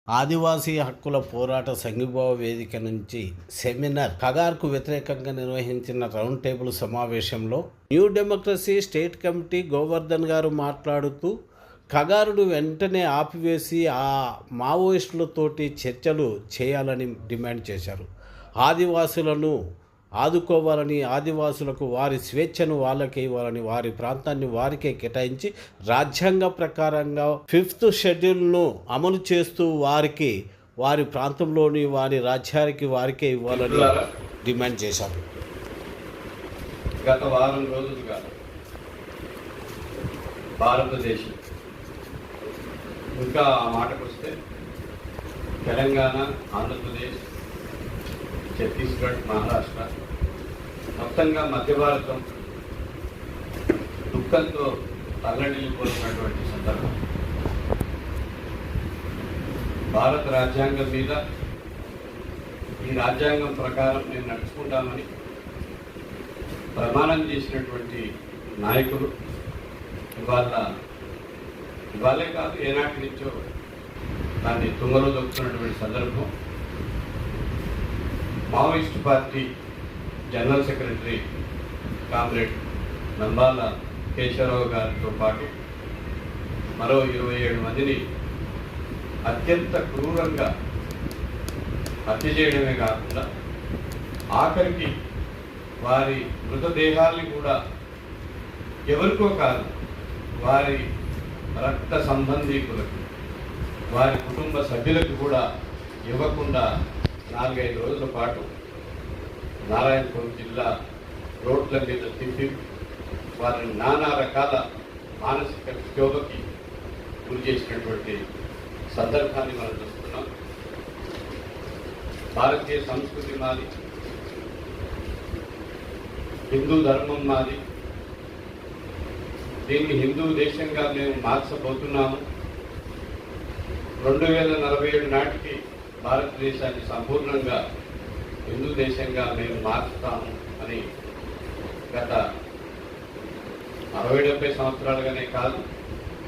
ఆదివాసీ హక్కుల పోరాట సంఘీభావ వేదిక నుంచి సెమినార్ కగార్కు వ్యతిరేకంగా నిర్వహించిన రౌండ్ టేబుల్ సమావేశంలో new democracy state committee Govardhan గారు మాట్లాడుతూ కగారును వెంటనే ఆపివేసి ఆ మావోయిస్టులతోటి చర్చలు చేయాలని డిమాండ్ చేశారు. ఆదివాసులను ఆదుకోవాలని, ఆదివాసులకు వారి స్వేచ్ఛను వాళ్ళకే ఇవ్వాలని, వారి ప్రాంతాన్ని వారికే కేటాయించి రాజ్యాంగ ప్రకారంగా 5th షెడ్యూల్ను అమలు చేస్తూ వారికి వారి ప్రాంతంలోని వారి రాజ్యానికి వారికే ఇవ్వాలని డిమాండ్ చేశారు. గత వారం రోజులుగా భారతదేశం, ఇంకా ఆ మాటకు వస్తే తెలంగాణ, ఆంధ్రప్రదేశ్, ఛత్తీస్గఢ్, మహారాష్ట్ర, మొత్తంగా మధ్య భారతం దుఃఖంతో తల్లడిల్లిపోతున్నటువంటి సందర్భం. భారత రాజ్యాంగం మీద, ఈ రాజ్యాంగం ప్రకారం మేము నడుచుకుంటామని ప్రమాణం చేసినటువంటి నాయకులు ఇవాళే కాదు, ఏనాటి నుంచో దాన్ని తుంగలో దొక్కుతున్నటువంటి సందర్భం. Maoist party general secretary comrade Nambala Keshava Rao గారితో పాటు మరో 27 మందిని అత్యంత క్రూరంగా హత్య చేయడమే కాకుండా ఆఖరికి వారి మృతదేహాల్ని కూడా ఎవరికో కాదు, వారి రక్త సంబంధీకులకు, వారి కుటుంబ సభ్యులకు కూడా ఇవ్వకుండా 4-5 రోజుల పాటు నారాయణపూర్ జిల్లా రోడ్ల మీద తిప్పి వారిని నానా రకాల మానసిక క్షోభకి గురి చేసినటువంటి సందర్భాన్ని మనం చూస్తున్నాం. భారతీయ సంస్కృతి మాది, హిందూ ధర్మం మాది, దీన్ని హిందూ దేశంగా మేము మార్చబోతున్నాము. 2047 నాటికి భారతదేశాన్ని సంపూర్ణంగా హిందూ దేశంగా మేము మార్చుతాము అని గత 60-70 సంవత్సరాలుగానే కాదు,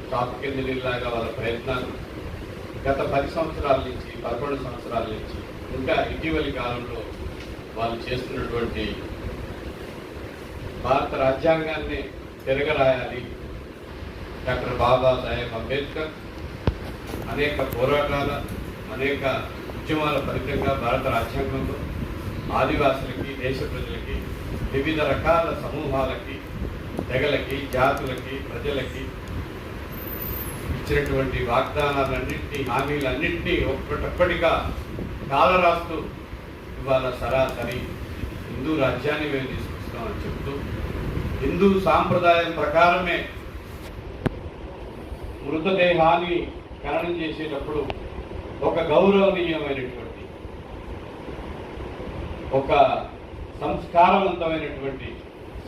చాపు కింద నీళ్ళలాగా వాళ్ళ ప్రయత్నాలు గత 10 సంవత్సరాల నుంచి, 11 సంవత్సరాల నుంచి, ఇంకా ఇటీవలి కాలంలో వాళ్ళు చేస్తున్నటువంటి భారత రాజ్యాంగాన్ని తిరగరాయాలి. డాక్టర్ బాబాసాహెబ్ అంబేద్కర్ అనేక పోరాటాల, అనేక ఉద్యమాల ఫలితంగా భారత రాజ్యాంగంలో ఆదివాసులకి, దేశ ప్రజలకి, వివిధ రకాల సమూహాలకి, తెగలకి, జాతులకి, ప్రజలకి ఇచ్చినటువంటి వాగ్దానాలన్నింటినీ, హామీలన్నింటినీ ఒక్కటొక్కటిగా కాలరాస్తూ ఇవాళ సరాసరి హిందూ రాజ్యాన్ని మేము తీసుకొస్తామని చెప్తూ, హిందూ సాంప్రదాయం ప్రకారమే మృతదేహాన్ని ఖననం చేసేటప్పుడు ఒక గౌరవనీయమైనటువంటి, ఒక సంస్కారవంతమైనటువంటి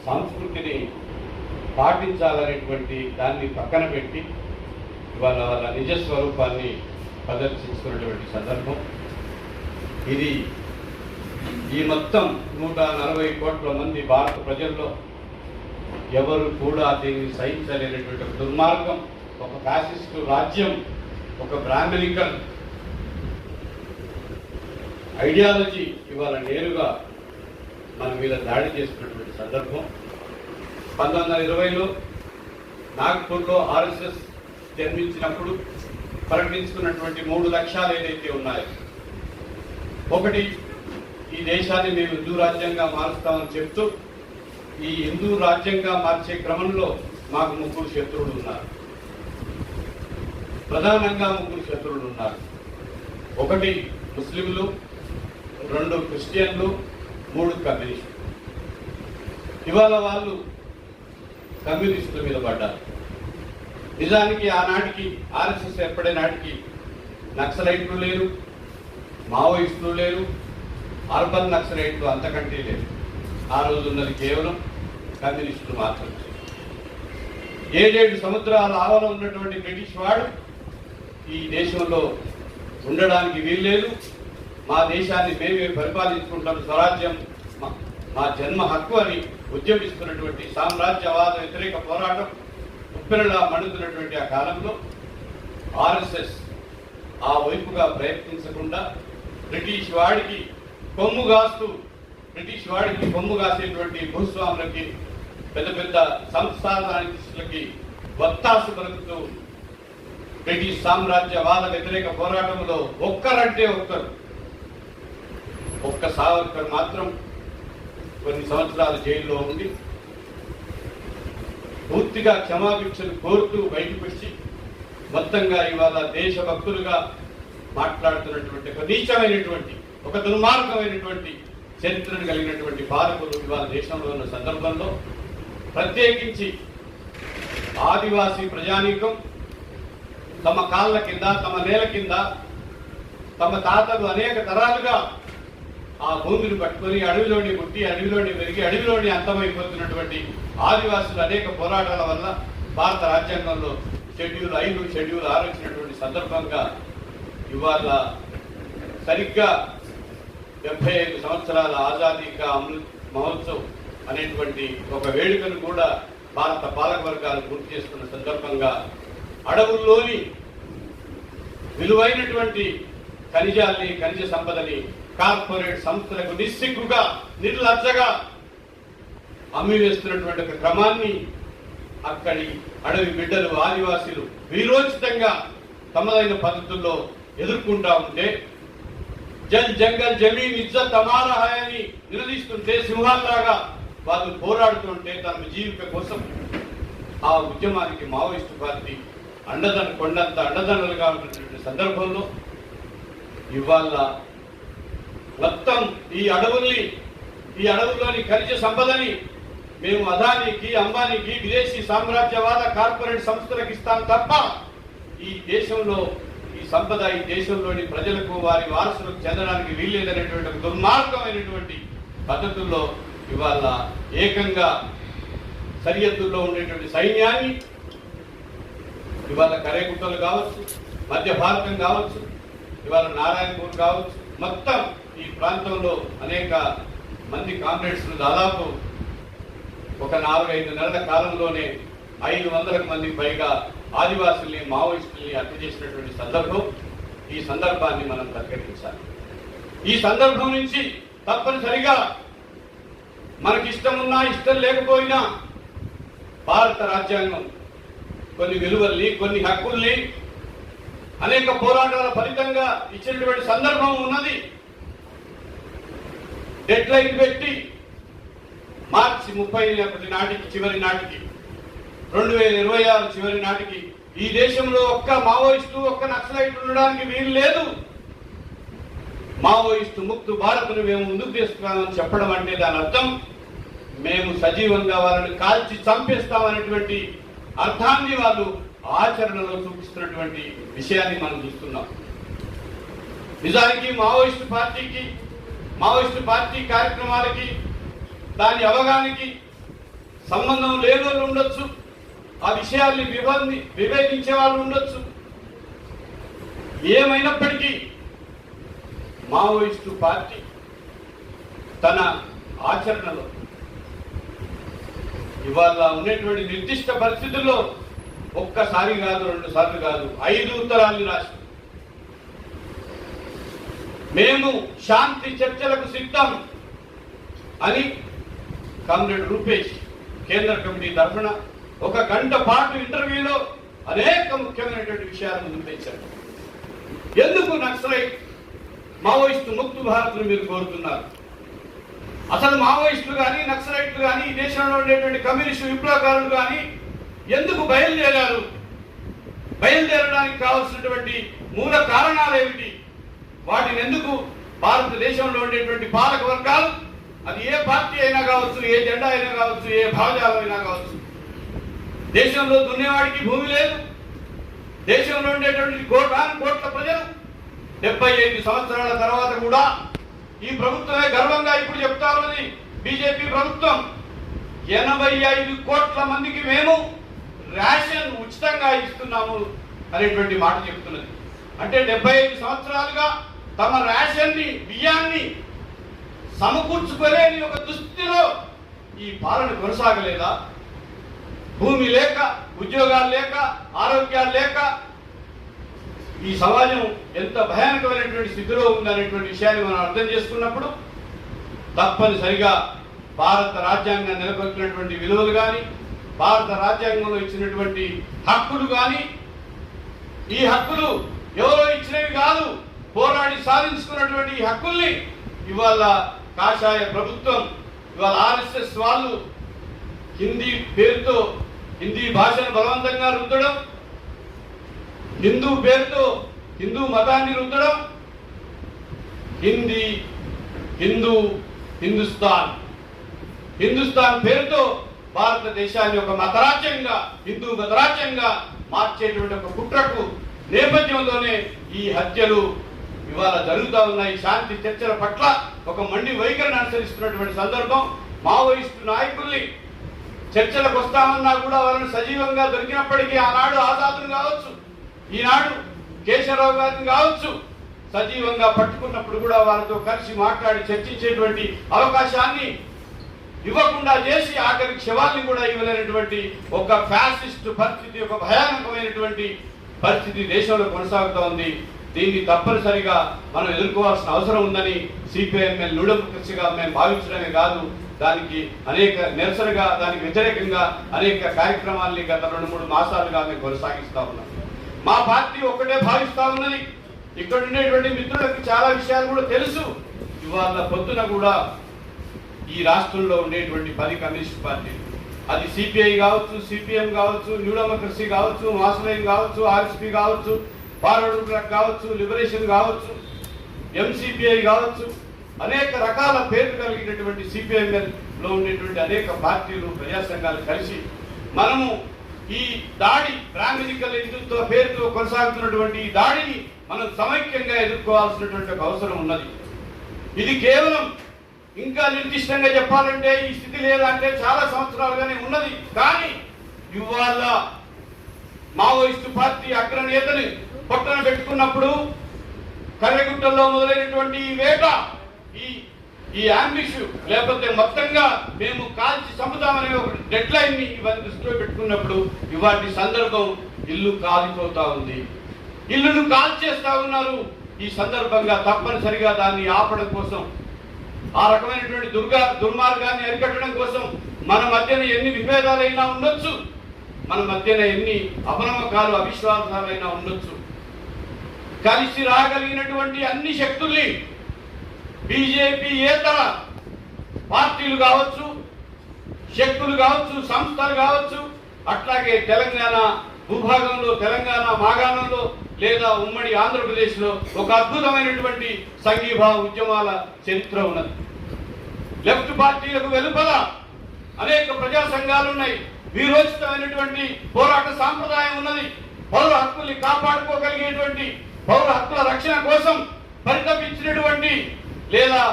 సంస్కృతిని పాటించాలనేటువంటి దాన్ని పక్కన పెట్టి ఇవాళ వాళ్ళ నిజ స్వరూపాన్ని ప్రదర్శించుకున్నటువంటి సందర్భం ఇది. ఈ మొత్తం 140 కోట్ల మంది భారత ప్రజల్లో ఎవరు కూడా దీన్ని సహించలేనటువంటి ఒక దుర్మార్గం, ఒక ఫ్యాసిస్టు రాజ్యం, ఒక బ్రాహ్మణికల్ ఐడియాలజీ ఇవాళ నేరుగా మన మీద దాడి చేస్తున్నటువంటి సందర్భం. 1920లో నాగ్పూర్లో ఆర్ఎస్ఎస్ జన్మించినప్పుడు ప్రకటించుకున్నటువంటి 3 లక్ష్యాలు ఏదైతే ఉన్నాయో, ఒకటి, ఈ దేశాన్ని మేము హిందూ రాజ్యంగా మారుస్తామని చెప్తూ ఈ హిందూ రాజ్యంగా మార్చే క్రమంలో మాకు 3 శత్రువులు ఉన్నారు. ప్రధానంగా 3 శత్రువులు ఉన్నారు. ఒకటి ముస్లింలు, 2 క్రిస్టియన్లు, 3 కమ్యూనిస్టులు. ఇవాళ వాళ్ళు కమ్యూనిస్టుల మీద పడ్డారు. నిజానికి ఆనాటికి ఆర్ఎస్ఎస్ ఏర్పడే నాటికి నక్సలైట్లు లేరు, మావోయిస్టులు లేరు, అర్బన్ నక్సలైట్లు అంతకంటే లేరు. ఆ రోజు ఉన్నది కేవలం కమ్యూనిస్టులు మాత్రమే. 7 సముద్రాల ఆవల ఉన్నటువంటి బ్రిటిష్ వాడు ఈ దేశంలో ఉండడానికి వీల్లేదు, మా దేశాన్ని మేమే పరిపాలించుకుంటాం, స్వరాజ్యం మా జన్మ హక్కు అని ఉద్యమిస్తున్నటువంటి సామ్రాజ్యవాద వ్యతిరేక పోరాటం ఉప్పెనలా మండుతున్నటువంటి ఆ కాలంలో ఆర్ఎస్ఎస్ ఆ వైపుగా ప్రయత్నించకుండా బ్రిటిష్ వాడికి కొమ్ము కాసేటువంటి భూస్వాములకి పెద్ద పెద్ద సంస్థానానికి వత్తాసు పలుకుతూ బ్రిటిష్ సామ్రాజ్యవాద వ్యతిరేక పోరాటంలో ఒక్కరంటే ఒక్క సావర్కర్ మాత్రం కొన్ని సంవత్సరాలు జైల్లో ఉండి పూర్తిగా క్షమాభిక్షలు కోరుతూ బయటకు వచ్చి మొత్తంగా ఇవాళ దేశభక్తులుగా మాట్లాడుతున్నటువంటి ఒక నీచమైనటువంటి ఒక దుర్మార్గమైనటువంటి చరిత్రను కలిగినటువంటి పాలకులు ఇవాళ దేశంలో ఉన్న సందర్భంలో ప్రత్యేకించి ఆదివాసీ ప్రజానీకం తమ కాళ్ళ కింద తమ నేల కింద తమ తాతలు అనేక తరాలుగా ఆ భూమిని పట్టుకొని అడవిలోని పుట్టి అడవిలోని పెరిగి అడవిలోని అంతమైపోతున్నటువంటి ఆదివాసులు అనేక పోరాటాల వల్ల భారత రాజ్యాంగంలో షెడ్యూల్ 5 షెడ్యూల్ 6 వచ్చినటువంటి సందర్భంగా ఇవాళ సరిగ్గా 75 సంవత్సరాల ఆజాదీ కా అమృత్ మహోత్సవ్ అనేటువంటి ఒక వేడుకను కూడా భారత పాలక వర్గాలు పూర్తి చేస్తున్న సందర్భంగా అడవుల్లోని విలువైనటువంటి ఖనిజ సంపదని కార్పొరేట్ సంస్థలకు నిస్సిగ్గుగా నిర్లజ్జగా అమ్మివేస్తున్నటువంటి ఒక క్రమాన్ని అక్కడి అడవి బిడ్డలు ఆదివాసీలు వీరోచితంగా తమదైన పద్ధతుల్లో ఎదుర్కొంటా ఉంటే జల్ జంగల్ జమీన్ ఇజ్జత్ హమారా హై అని నిలదీస్తుంటే సింహాల్లాగా వాళ్ళు పోరాడుతుంటే తమ జీవిక కోసం ఆ ఉద్యమానికి మావోయిస్టు పార్టీ కొండంత అండదండలుగా ఉన్నటువంటి సందర్భంలో ఇవాళ మొత్తం ఈ అడవుల్లోని ఖనిజ సంపదని మేము అదానికి అంబానీకి విదేశీ సామ్రాజ్యవాద కార్పొరేట్ సంస్థలకు ఇస్తాం తప్ప ఈ దేశంలో ఈ సంపద ఈ దేశంలోని ప్రజలకు వారి వారసులకు చెందడానికి వీల్లేదనేటువంటి ఒక దుర్మార్గమైనటువంటి పద్ధతుల్లో ఇవాళ ఏకంగా సరిహద్దుల్లో ఉండేటువంటి సైన్యాన్ని ఇవాళ కరేగుట్టలు కావచ్చు, మధ్య భారతం కావచ్చు, ఇవాళ నారాయణపూర్ కావచ్చు, మొత్తం ఈ ప్రాంతంలో అనేక మంది కామ్రేడ్స్ దాదాపు ఒక 4-5 నెలల కాలంలోనే 500 మందికి పైగా ఆదివాసుల్ని మావోయిస్టుల్ని హత్య చేసినటువంటి సందర్భం. ఈ సందర్భాన్ని మనం ప్రకటించాలి. ఈ సందర్భం నుంచి తప్పనిసరిగా మనకి ఇష్టం ఉన్నా ఇష్టం లేకపోయినా భారత రాజ్యాంగం కొన్ని విలువల్ని కొన్ని హక్కుల్ని అనేక పోరాటాల ఫలితంగా ఇచ్చినటువంటి సందర్భం ఉన్నది. డెడ్ లైన్ పెట్టి మార్చి 30 నాటికి చివరి నాటికి 2026 చివరి నాటికి ఈ దేశంలో ఒక్క మావోయిస్టు ఒక్క నక్సలైట్ ఉండడానికి వీలు లేదు. మావోయిస్టు ముక్తు భారత్ను మేము ముందుకు తీసుకురామని చెప్పడం అంటే దాని అర్థం మేము సజీవంగా వాళ్ళని కాల్చి చంపేస్తామనేటువంటి అర్థాన్ని వాళ్ళు ఆచరణలో చూపిస్తున్నటువంటి విషయాన్ని మనం చూస్తున్నాం. నిజానికి మావోయిస్టు పార్టీ కార్యక్రమాలకి దాని అవగాహనకి సంబంధం లేని వాళ్ళు ఉండొచ్చు, ఆ విషయాల్ని వివేచించే వాళ్ళు ఉండొచ్చు. ఏమైనప్పటికీ మావోయిస్టు పార్టీ తన ఆచరణలో ఇవాళ ఉన్నటువంటి నిర్దిష్ట పరిస్థితుల్లో ఒక్కసారి కాదు, 2 సార్లు కాదు, 5 ఉత్తరాలు రాసి మేము శాంతి చర్చలకు సిద్ధం అని కామ్రేడ్ రూపేష్ కేంద్ర కమిటీ తరఫున 1 గంట పాటు ఇంటర్వ్యూలో అనేక ముఖ్యమైనటువంటి విషయాలు ముందుకు తెచ్చారు. ఎందుకు నక్సలైట్ మావోయిస్టు ముక్తు భారత్ను మీరు కోరుతున్నారు? అసలు మావోయిస్టులు కానీ నక్సలైట్లు కానీ ఈ దేశంలో ఉండేటువంటి కమ్యూనిస్టు విప్లవకారులు కానీ ఎందుకు బయలుదేరారు? బయలుదేరడానికి కావాల్సినటువంటి మూల కారణాలు ఏమిటి? వాటిని ఎందుకు భారతదేశంలో ఉండేటువంటి పాలక వర్గాలు, అది ఏ పార్టీ అయినా కావచ్చు, ఏ జెండా అయినా కావచ్చు, ఏ భావజాలం అయినా కావచ్చు, దేశంలో దున్నేవాడికి భూమి లేదు. దేశంలో ఉండేటువంటి కోట్ల ప్రజలు 75 సంవత్సరాల తర్వాత కూడా ఈ ప్రభుత్వమే గర్వంగా ఇప్పుడు చెప్తా ఉన్నది బీజేపీ ప్రభుత్వం, 85 కోట్ల మందికి మేము రేషన్ ఉచితంగా ఇస్తున్నాము అనేటువంటి మాట చెప్తున్నది. అంటే 75 సంవత్సరాలుగా తమ రేషన్ని బియ్యాన్ని సమకూర్చుకోలేని ఒక దుస్థితిలో ఈ పాలన కొనసాగలేదా? భూమి లేక, ఉద్యోగాలు లేక, ఆరోగ్యాలు లేక ఈ సమాజం ఎంత భయానకమైనటువంటి స్థితిలో ఉందనేటువంటి విషయాన్ని మనం అర్థం చేసుకున్నప్పుడు తప్పనిసరిగా భారత రాజ్యాంగం నెలకొల్పినటువంటి విలువలు కానీ, భారత రాజ్యాంగంలో ఇచ్చినటువంటి హక్కులు కానీ, ఈ హక్కులు ఎవరో ఇచ్చినవి కాదు, పోరాడి సాధించుకున్నటువంటి ఈ హక్కుల్ని ఇవాళ కాషాయ ప్రభుత్వం, ఇవాళ ఆర్ఎస్ఎస్ వాళ్ళు హిందీ పేరుతో హిందీ భాషను బలవంతంగా రుద్దడం, హిందూ పేరుతో హిందూ మతాన్ని రుద్దడం, హిందీ, హిందూ, హిందుస్థాన్ పేరుతో భారతదేశాన్ని ఒక మతరాజ్యంగా, హిందూ మతరాజ్యంగా మార్చేటువంటి ఒక కుట్రకు నేపథ్యంలోనే ఈ హత్యలు ఇవాళ జరుగుతూ ఉన్నాయి. శాంతి చర్చల పట్ల ఒక మండి వైఖరిని అనుసరిస్తున్నటువంటి సందర్భం. మావోయిస్టు నాయకుల్ని చర్చలకు వస్తామన్నా కూడా వాళ్ళని సజీవంగా దొరికినప్పటికీ ఆనాడు ఆజాదును కావచ్చు, ఈనాడు కేశవరావు గారిని కావచ్చు, సజీవంగా పట్టుకున్నప్పుడు కూడా వాళ్ళతో కలిసి మాట్లాడి చర్చించేటువంటి అవకాశాన్ని ఇవ్వకుండా చేసి ఆఖరికి శవాల్ని కూడా ఇవ్వలేనటువంటి ఒక ఫ్యాసిస్ట్ పరిస్థితి, ఒక భయానకమైనటువంటి పరిస్థితి దేశంలో కొనసాగుతూ ఉంది. దీన్ని తప్పనిసరిగా మనం ఎదుర్కోవాల్సిన అవసరం ఉందని సిపిఐఎంఎల్ న్యూడెమోక్రసీగా మేము భావించడమే కాదు, దానికి అనేక నిరసనగా, దానికి వ్యతిరేకంగా అనేక కార్యక్రమాల్ని గత 2-3 మాసాలుగా మేము కొనసాగిస్తా ఉన్నాం. మా పార్టీ ఒక్కటే భావిస్తా ఉన్నది. ఇక్కడ ఉండేటువంటి మిత్రులకు చాలా విషయాలు కూడా తెలుసు. ఇవాళ పొద్దున కూడా ఈ రాష్ట్రంలో ఉండేటువంటి 10 కమ్యూనిస్ట్ పార్టీలు, అది సిపిఐ కావచ్చు, సిపిఎం కావచ్చు, న్యూ డెమోక్రసీ కావచ్చు, మాస్లైన్ కావచ్చు, ఆర్ఎస్పీ కావచ్చు, ఫార్వర్డ్ బ్లాక్ కావచ్చు, లిబరేషన్ కావచ్చు, ఎంసిపిఐ కావచ్చు, అనేక రకాల పేర్లు కలిగినటువంటి సిపిఐఎంఎల్లో ఉండేటువంటి అనేక పార్టీలు, ప్రజా సంఘాలు కలిసి మనము ఈ దాడి, ప్రామాణికల హిందుత్వ పేరుతో కొనసాగుతున్నటువంటి ఈ దాడిని మనం సమైక్యంగా ఎదుర్కోవాల్సినటువంటి ఒక అవసరం ఉన్నది. ఇది కేవలం ఇంకా నిర్దిష్టంగా చెప్పాలంటే ఈ స్థితి లేదంటే చాలా సంవత్సరాలుగానే ఉన్నది. కానీ ఇవాళ మావోయిస్టు పార్టీ అగ్రనేతని పొట్టన పెట్టుకున్నప్పుడు కర్రెగుట్టల్లో మొదలైనటువంటి ఈ వేట, ఈ అంబిష్, లేకపోతే మొత్తంగా మేము కాల్చి చంపుతామనే ఒక డెడ్ లైన్ ని ఇవన్నీ దృష్టిలో పెట్టుకున్నప్పుడు ఇవాటి సందర్భం ఇల్లు కాలిపోతా ఉంది, ఇల్లును కాల్చేస్తా ఉన్నారు. ఈ సందర్భంగా తప్పనిసరిగా దాన్ని ఆపడం కోసం, ఆ రకమైనటువంటి దుర్మార్గాన్ని అరికట్టడం కోసం మన మధ్యన ఎన్ని విభేదాలైనా ఉండొచ్చు, మన మధ్యన ఎన్ని అపనమ్మకాలు, అవిశ్వాసాలైనా ఉండొచ్చు, కలిసి రాగలిగినటువంటి అన్ని శక్తుల్ని, బీజేపీ ఏతర పార్టీలు కావచ్చు, శక్తులు కావచ్చు, సంస్థలు కావచ్చు, అట్లాగే తెలంగాణ భూభాగంలో, తెలంగాణ మాగాణంలో లేదా ఉమ్మడి ఆంధ్రప్రదేశ్లో ఒక అద్భుతమైనటువంటి సంఘీభావ ఉద్యమాల చరిత్ర ఉన్నది. లెఫ్ట్ పార్టీలకు వెలుపల అనేక ప్రజా సంఘాలు ఉన్నాయి, వీరోచితమైనటువంటి పోరాట సాంప్రదాయం ఉన్నది. పౌర హక్కుల్ని కాపాడుకోగలిగేటువంటి, పౌర హక్కుల రక్షణ కోసం పరితపించినటువంటి లేదా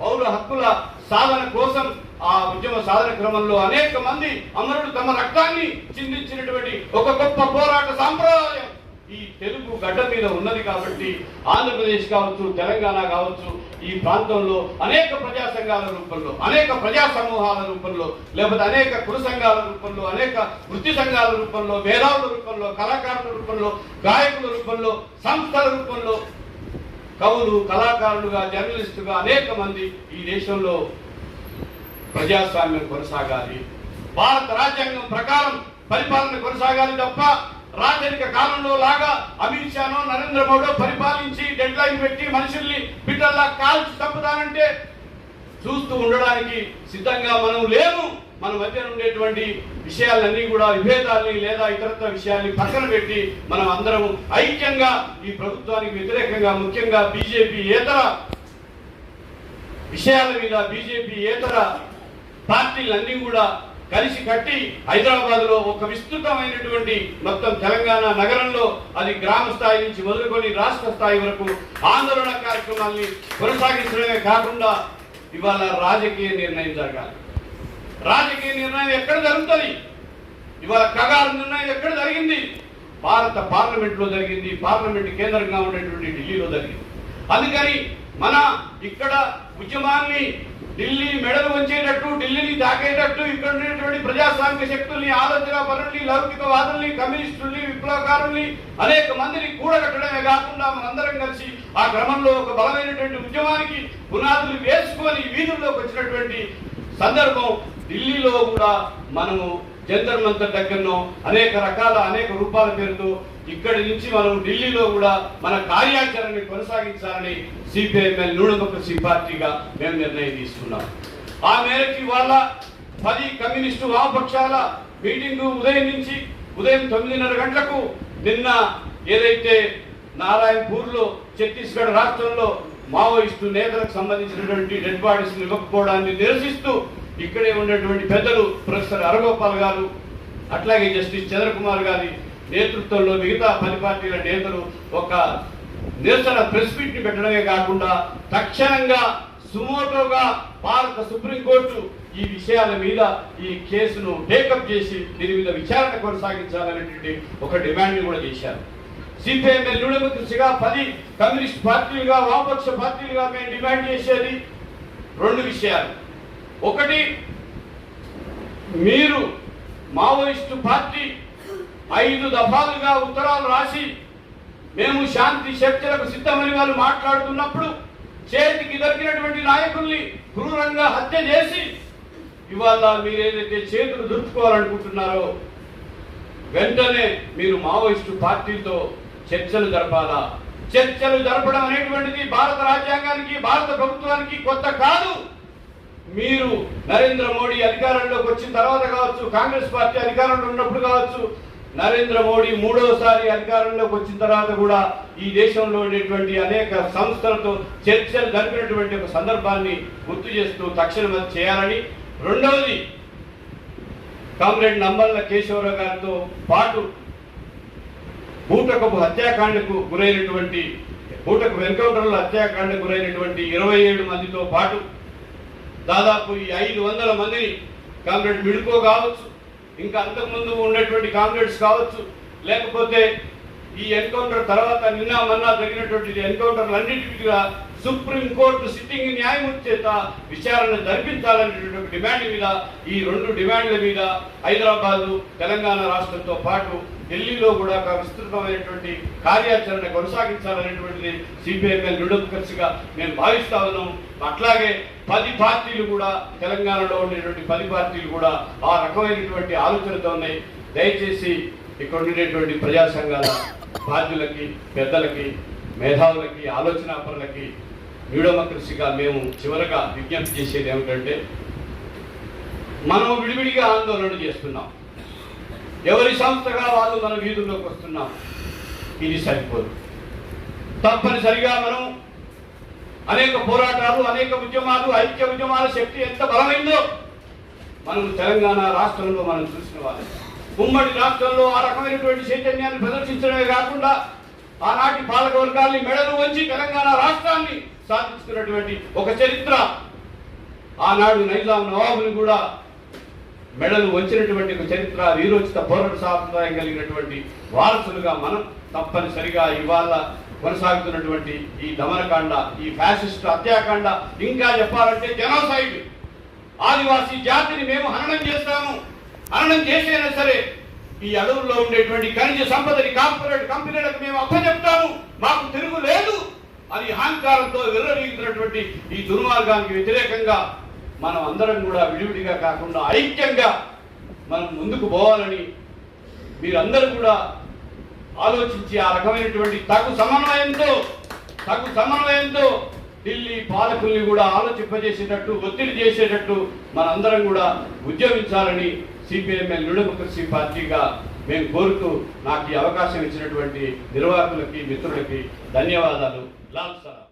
పౌర హక్కుల సాధన కోసం ఆ ఉద్యమ సాధన క్రమంలో అనేక మంది అమరుడు తమ రక్తాన్ని చిందించినటువంటి ఒక గొప్ప పోరాట సాంప్రదాయం ఈ తెలుగు గడ్డ మీద ఉన్నది. కాబట్టి ఆంధ్రప్రదేశ్ కావచ్చు, తెలంగాణ కావచ్చు, ఈ ప్రాంతంలో అనేక ప్రజా సంఘాల రూపంలో, అనేక ప్రజా సమూహాల రూపంలో, లేకపోతే అనేక కుల సంఘాల రూపంలో, అనేక వృత్తి సంఘాల రూపంలో, మేధావుల రూపంలో, కళాకారుల రూపంలో, గాయకుల రూపంలో, సంస్థల రూపంలో, కవులు, కళాకారులుగా, జర్నలిస్టుగా అనేక మంది ఈ దేశంలో ప్రజాస్వామ్యం కొనసాగాలి, భారత రాజ్యాంగం ప్రకారం పరిపాలన కొనసాగాలి తప్ప రాజరిక కాలంలో లాగా అమిత్ షానో, నరేంద్ర మోడో పరిపాలించి డెడ్ లైన్ పెట్టి మనుషుల్ని బిడ్డల్లా కాల్చి చంపుతానంటే చూస్తూ ఉండడానికి సిద్ధంగా మనం లేము. మన మధ్య ఉండేటువంటి విషయాలన్నీ కూడా, విభేదాల్ని లేదా ఇతరత్వ విషయాల్ని పక్కన పెట్టి మనం అందరం ఐక్యంగా ఈ ప్రభుత్వానికి వ్యతిరేకంగా, ముఖ్యంగా బీజేపీ ఏతర విషయాల మీద, బీజేపీ ఏతర పార్టీలన్నీ కూడా కలిసి కట్టి హైదరాబాద్ లో ఒక విస్తృతమైనటువంటి మొత్తం తెలంగాణ నగరంలో, అది గ్రామ స్థాయి నుంచి మొదలుకొని రాష్ట్ర స్థాయి వరకు ఆందోళన కార్యక్రమాల్ని కొనసాగించడమే కాకుండా ఇవాళ రాజకీయ నిర్ణయం జరగాలి. రాజకీయ నిర్ణయం ఎక్కడ జరుగుతుంది? ఇవాళ కగారు నిర్ణయం ఎక్కడ జరిగింది? భారత పార్లమెంట్ లో జరిగింది, పార్లమెంట్ కేంద్రంగా ఉండేటువంటి ఢిల్లీలో జరిగింది. అందుకని మన ఇక్కడ ఉద్యమాన్ని ఢిల్లీ మెడలు వంచేటట్టు, ఢిల్లీని తాకేటట్టు ఇక్కడ ఉండేటువంటి ప్రజాస్వామిక శక్తుల్ని, ఆలోచన పరుల్ని, లౌకికవాదుల్ని, కమ్యూనిస్టుల్ని, విప్లవకారుల్ని అనేక మందిని కూడగట్టడమే కాకుండా మనందరం కలిసి ఆ క్రమంలో ఒక బలమైనటువంటి ఉద్యమానికి పునాదులు వేసుకొని వీధుల్లోకి వచ్చినటువంటి సందర్భం ఢిల్లీలో కూడా మనము జంతర్ మంతర్ దగ్గరనో అనేక రూపాల పేరుతో ఇక్కడి నుంచి మనం ఢిల్లీలో కూడా మన కార్యాచరణని కొనసాగించాలని సిపిఐఎంఎల్ న్యూ డెమోక్రసీ పార్టీగా మేము నిర్ణయం తీసుకున్నాం. ఆ మేరకు వాళ్ళ 10 కమ్యూనిస్టు వామపక్షాల మీటింగు ఉదయం 9:30 గంటలకు నిన్న ఏదైతే నారాయణపూర్లో ఛత్తీస్గఢ్ రాష్ట్రంలో మావోయిస్టు నేతలకు సంబంధించినటువంటి డెడ్ బాడీస్ ఇవ్వకపోవడాన్ని నిరసిస్తూ ఇక్కడే ఉన్నటువంటి పెద్దలు ప్రొఫెసర్ అరగోపాల్ గారు, అట్లాగే జస్టిస్ చంద్రకుమార్ గారి నేతృత్వంలో మిగతా 10 పార్టీల నేతలు ఒక నిరసన ప్రెస్ మీట్ ని పెట్టడమే కాకుండా తక్షణంగా సుమోటోగా భారత సుప్రీంకోర్టు ఈ విషయాల మీద ఈ కేసును టేకప్ చేసి దీని మీద విచారణ కొనసాగించాలనేటువంటి ఒక డిమాండ్ కూడా చేశారు. సిపిఐఎంఎల్ న్యూ డెమోక్రసీగా 10 కమ్యూనిస్ట్ పార్టీలుగా, వామపక్ష పార్టీలుగా మేము డిమాండ్ చేసేది 2 విషయాలు. ఒకటి, మీరు మావోయిస్టు పార్టీ 5 దఫాలుగా ఉత్తరాలు రాసి మేము శాంతి చర్చలకు సిద్ధమని వాళ్ళు మాట్లాడుతున్నప్పుడు చేతికి దొరికినటువంటి నాయకుల్ని క్రూరంగా హత్య చేసి ఇవాళ మీరు ఏదైతే చేతులు దుర్చుకోవాలనుకుంటున్నారో వెంటనే మీరు మావోయిస్టు పార్టీతో చర్చలు జరపాలా. చర్చలు జరపడం అనేటువంటిది భారత రాజ్యాంగానికి, భారత ప్రభుత్వానికి కొత్త కాదు. మీరు నరేంద్ర మోడీ అధికారంలోకి వచ్చిన తర్వాత కావచ్చు, కాంగ్రెస్ పార్టీ అధికారంలో ఉన్నప్పుడు కావచ్చు, నరేంద్ర మోడీ 3వసారి అధికారంలోకి వచ్చిన తర్వాత కూడా ఈ దేశంలో ఉండేటువంటి అనేక సంస్థలతో చర్చలు జరిపినటువంటి ఒక సందర్భాన్ని గుర్తు చేస్తూ తక్షణం అది చేయాలని. 2వది, కామ్రేడ్ నంబల్ల కేశవరావు గారితో పాటు బూటకపు హత్యాకాండకు గురైనటువంటి బూటకపు ఎన్కౌంటర్ల హత్యాకాండకు గురైనటువంటి 27 మందితో పాటు దాదాపు ఈ 500 మందిని కామ్రేడ్ మిడుకో కావచ్చు, ఇంకా అంతకుముందు ఉన్నటువంటి కామ్రేడ్స్ కావచ్చు, లేకపోతే ఈ ఎన్కౌంటర్ తర్వాత నిన్న మొన్న జరిగినటువంటి ఎన్కౌంటర్లు అన్నింటిగా సుప్రీంకోర్టు సిట్టింగ్ న్యాయమూర్తి చేత విచారణ జరిపించాలనేటువంటి డిమాండ్ మీద, ఈ 2 డిమాండ్ల మీద హైదరాబాదు, తెలంగాణ రాష్ట్రంతో పాటు ఢిల్లీలో కూడా ఒక విస్తృతమైనటువంటి కార్యాచరణ కొనసాగించాలనేటువంటిది సిపిఐఎంఎల్ న్యూ డెమోక్రసీగా మేము భావిస్తా ఉన్నాం. అట్లాగే 10 పార్టీలు కూడా, తెలంగాణలో ఉండేటువంటి 10 పార్టీలు కూడా ఆ రకమైనటువంటి ఆలోచనతో ఉన్నాయి. దయచేసి ఇక్కడ ఉండేటువంటి ప్రజా సంఘాల బాధ్యులకి, పెద్దలకి, మేధావులకి, ఆలోచనాపరులకి న్యూ డెమోక్రసీగా మేము చివరగా విజ్ఞప్తి చేసేది ఏమిటంటే, మనం విడివిడిగా ఆందోళన చేస్తున్నాం, ఎవరి సంస్థగా వాళ్ళు మన వీధుల్లోకి వస్తున్నాం, ఇది సరిపోదు. తప్పనిసరిగా మనం అనేక పోరాటాలు, అనేక ఉద్యమాలు, ఐక్య ఉద్యమాల శక్తి ఎంత బలమైందో మనం తెలంగాణ రాష్ట్రంలో మనం చూసిన వాళ్ళు. ఉమ్మడి రాష్ట్రంలో ఆ రకమైనటువంటి చైతన్యాన్ని ప్రదర్శించడమే కాకుండా ఆనాటి పాలక వర్గాల్ని మెడలు వంచి తెలంగాణ రాష్ట్రాన్ని సాధించుకున్నటువంటి ఒక చరిత్ర, ఆనాడు నైజాం నవాబుని కూడా మెడలు వంచినటువంటి ఒక చరిత్ర, వీరోచిత పోరాట సాంప్రదాయం కలిగినటువంటి వారసులుగా మనం తప్పనిసరిగా ఇవాళ కొనసాగుతున్నటువంటి ఈ దమనకాండ, ఈ ఫ్యాసిస్ట్ హత్యాకాండ, ఇంకా చెప్పాలంటే జనోసైడ్, ఆదివాసీ జాతిని మేము హననం చేస్తాము, హననం చేసైనా సరే ఈ అడవుల్లో ఉండేటువంటి ఖనిజ సంపదని కార్పొరేట్ కంపెనీలకు మేము అప్పచెప్తాము, మాకు తిరుగు లేదు అని అహంకారంతో విర్రవీగుతున్నటువంటి ఈ దుర్మార్గానికి వ్యతిరేకంగా మనం అందరం కూడా విడివిడిగా కాకుండా ఐక్యంగా మనం ముందుకు పోవాలని మీరందరూ కూడా ఆలోచించి ఆ రకమైనటువంటి తగు సమన్వయంతో ఢిల్లీ పాలకుల్ని కూడా ఆలోచింపజేసేటట్టు, ఒత్తిడి చేసేటట్టు మనందరం కూడా ఉద్యమించాలని సిపిఐఎంఎల్ న్యూ డెమోక్రసీ పార్టీగా మేము కోరుతూ నాకు ఈ అవకాశం ఇచ్చినటువంటి నిర్వాహకులకి, మిత్రులకి ధన్యవాదాలు. లాల్ సలాం.